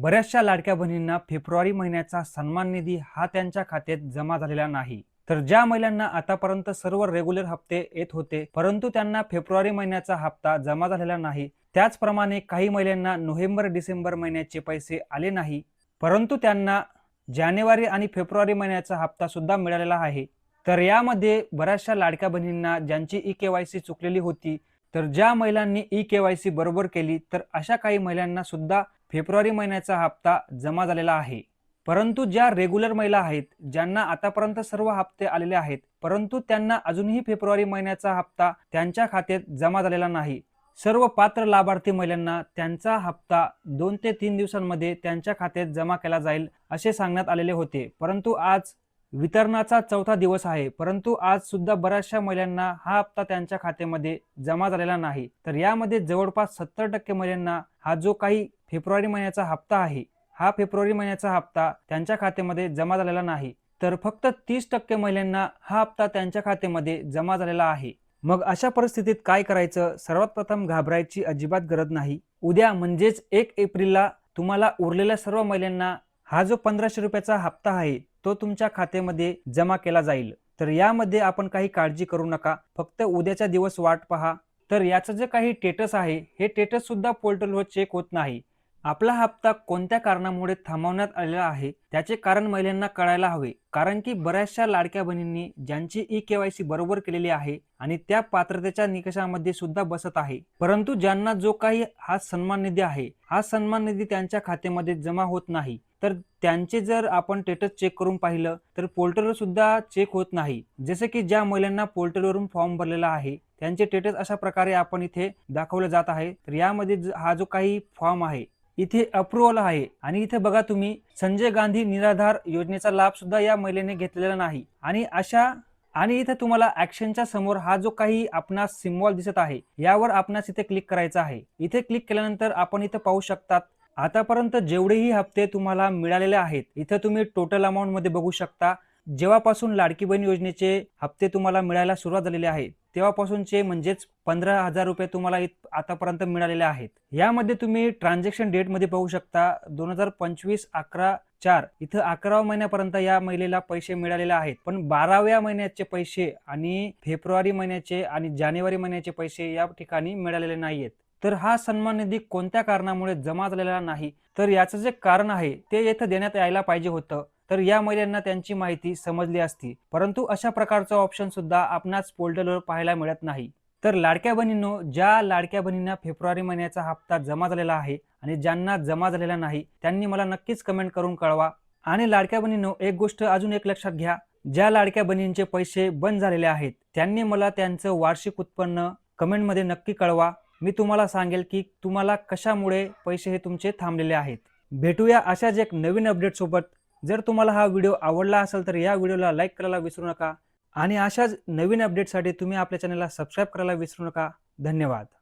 बऱ्याचशा लाडक्या बहिणींना फेब्रुवारी महिन्याचा सन्मान निधी हा त्यांच्या खात्यात जमा झालेला नाही। तर ज्या महिलांना आतापर्यंत सर्व रेग्युलर हप्ते येत होते परंतु त्यांना फेब्रुवारी महिन्याचा हप्ता जमा झालेला नाही, त्याचप्रमाणे काही महिलांना नोव्हेंबर डिसेंबर महिन्याचे पैसे आले नाही परंतु त्यांना जानेवारी आणि फेब्रुवारी महिन्याचा हप्ता सुद्धा मिळालेला आहे। तर यामध्ये बऱ्याचशा लाडक्या बहिणींना ज्यांची ई-केवायसी चुकलेली होती, तर ज्या महिलांनी ई-केवायसी बरोबर केली तर अशा काही महिलांना सुद्धा फेब्रुवारी महिन्याचा हप्ता जमा झालेला आहे। परंतु ज्या रेग्युलर महिला आहेत, ज्यांना आतापर्यंत सर्व हप्ते आलेले आहेत परंतु त्यांना अजूनही फेब्रुवारी महिन्याचा हप्ता त्यांच्या खात्यात जमा झालेला नाही, सर्व पात्र लाभार्थी महिलांना त्यांचा हप्ता 2 ते 3 दिवसांमध्ये त्यांच्या खात्यात जमा केला जाईल असे सांगण्यात आलेले होते। परंतु आज वितरणाचा चौथा दिवस आहे परंतु आज सुद्धा बऱ्याचशा महिलांना हा हप्ता त्यांच्या खात्यामध्ये जमा झालेला नाही। तर यामध्ये जवळपास 70% महिलांना हा जो काही फेब्रुवारी महिन्याचा हप्ता आहे, हा फेब्रुवारी महिन्याचा हप्ता त्यांच्या खात्यामध्ये जमा झालेला नाही। तर फक्त 30% महिलांना हा हप्ता त्यांच्या खात्यामध्ये जमा झालेला आहे। मग अशा परिस्थितीत काय करायचं? सर्वात प्रथम घाबरायची अजिबात गरज नाही। उद्या म्हणजेच 1 एप्रिलला तुम्हाला उरलेल्या सर्व महिलांना हा जो 1500 रुपयाचा हप्ता आहे तो तुमच्या खात्यामध्ये जमा केला जाईल। तर यामध्ये आपण काही काळजी करू नका, फक्त उद्याचा दिवस वाट पहा। तर याचं जे काही स्टेटस आहे हे स्टेटस सुद्धा पोर्टलवर चेक होत नाही। आपला हप्ता कोणत्या कारणामुळे थांबवण्यात आलेला आहे त्याचे कारण महिलांना कळायला हवे, कारण की बऱ्याचशा लाडक्या बहिणींनी ज्यांची ई-केवायसी बरोबर केलेली आहे आणि त्या पात्रतेच्या निकषामध्ये सुद्धा बसत आहे परंतु ज्यांना जो काही हा सन्मान निधी आहे, हा सन्मान निधी त्यांच्या खात्यामध्ये जमा होत नाही। तर त्यांचे जर आपण स्टेटस चेक करून पाहिलं तर पोर्टलवर सुद्धा चेक होत नाही। जसे की ज्या महिलांना पोर्टलवरून फॉर्म भरलेला आहे त्यांचे स्टेटस अशा प्रकारे आपण इथे दाखवलं जात आहे। तर यामध्ये हा जो काही फॉर्म आहे इथे अप्रूव्हल आहे आणि इथे बघा तुम्ही संजय गांधी निराधार योजनेचा लाभ सुद्धा या महिलेने घेतलेला नाही आणि इथे तुम्हाला ऍक्शनच्या समोर हा जो काही आपणास सिम्बॉल दिसत आहे यावर आपणास इथे क्लिक करायचं आहे। इथे क्लिक केल्यानंतर आपण इथे पाहू शकतात आतापर्यंत जेवढेही हप्ते तुम्हाला मिळालेले आहेत इथे तुम्ही टोटल अमाउंट मध्ये बघू शकता। जेव्हापासून लाडकी बहीण योजनेचे हप्ते तुम्हाला मिळायला सुरुवात झालेली आहे तेव्हापासूनचे म्हणजेच 15,000 रुपये तुम्हाला आतापर्यंत मिळालेले आहेत। यामध्ये तुम्ही ट्रान्झॅक्शन डेट मध्ये पाहू शकता 2025-11/4 इथं 11व्या महिन्यापर्यंत या महिलेला पैसे मिळालेले आहेत, पण 12व्या महिन्याचे पैसे आणि फेब्रुवारी महिन्याचे आणि जानेवारी महिन्याचे पैसे या ठिकाणी मिळालेले नाहीयेत। तर हा सन्मान निधी कोणत्या कारणामुळे जमा झालेला नाही, तर याचं जे कारण आहे ते येथे देण्यात यायला पाहिजे होतं, तर या महिलांना त्यांची माहिती समजली असती। परंतु अशा प्रकारचा ऑप्शन सुद्धा आपणास पोर्टलवर पाहायला मिळत नाही। तर लाडक्या बहिणींनो, ज्या लाडक्या बहिणींना फेब्रुवारी महिन्याचा हप्ता जमा झालेला आहे आणि ज्यांना जमा झालेला नाही त्यांनी मला नक्कीच कमेंट करून कळवा। आणि लाडक्या बहिणींनो, एक गोष्ट अजून एक लक्षात घ्या, ज्या लाडक्या बहिणींचे पैसे बंद झालेले आहेत त्यांनी मला त्यांचं वार्षिक उत्पन्न कमेंटमध्ये नक्की कळवा। मी तुम्हाला सांगेल की तुम्हाला कशामुळे पैसे हे तुमचे थांबलेले आहेत। भेटूया अशाच एक नवीन अपडेट सोबत। जर तुम्हाला हा व्हिडिओ आवडला असेल तर या व्हिडिओला लाईक करायला विसरू नका आणि अशाच नवीन अपडेटसाठी तुम्ही आपल्या चॅनलला सबस्क्राईब करायला विसरू नका। धन्यवाद।